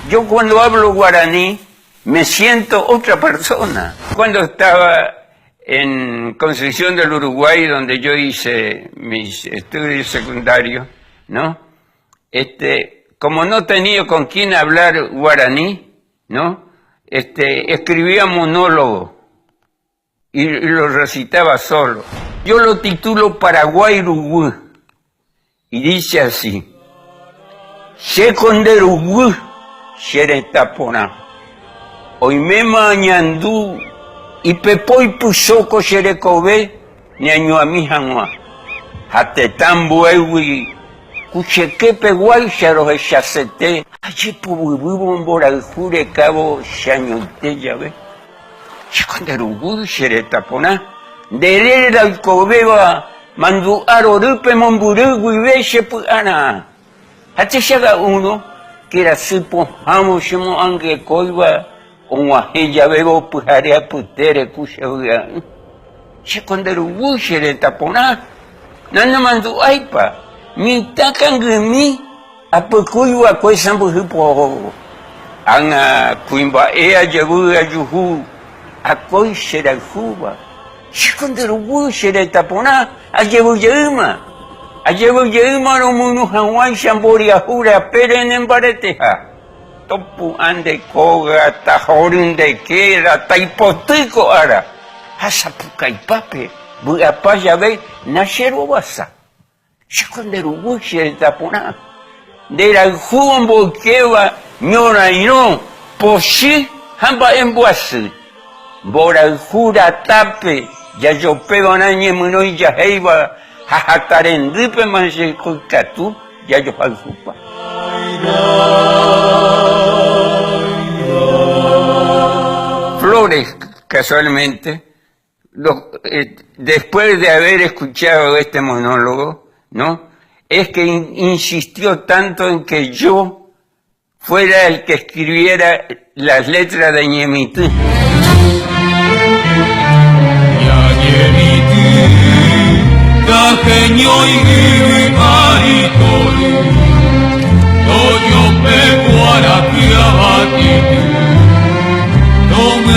Yo cuando hablo guaraní me siento otra persona. Cuando estaba en Concepción del Uruguay, donde yo hice mis estudios secundarios, ¿no? Como no tenía con quién hablar guaraní, ¿no? Escribía monólogo y lo recitaba solo. Yo lo titulo Paraguay Uruguay y dice así: Shekonderugu Sheretapona Oimema Ñandú y Pepoy Pusoko Sherekobe Ñañuamijanua Hatetambu Ewi Kuchekepe Guaycharo Echacete Achipububu Boraljure Cabo Chañote Llave Shekonderugu Sheretapona Derera Alcobeba Mandu Arorupe Momburu Guiveche Puana. Hatishaga uno que era sipo hamo shimo ange koiba onwaheja bebo puharea putere kushaga. Shekonderu wushere tapona. Nana mandu aipa. Mi takangemi apukuiwa kwesambu hipo. Anga kuimba ea jabu ajuhu. Akoi shera kuba. Shekonderu wushere tapona. Ajebu jaima. Ajevo yeima no munu Hawaii shamboria hura peren en bareteja. Topu ande koga tajorin de kera taipotico ara. Hasapukai pape buapaya ve nashero basa. Shekonderu bushe tapona. De la jumbo keva nyora no poshi hamba embuasi. Bora jura tape ya yo pego nanye muno ya heiba. Hajatarendipe manche katu ya yo halfupa. Flores, casualmente, después de haber escuchado este monólogo, ¿no? Es que insistió tanto en que yo fuera el que escribiera las letras de Ñemitú. Kajeño y maritori, doño peguara que abatitu, no me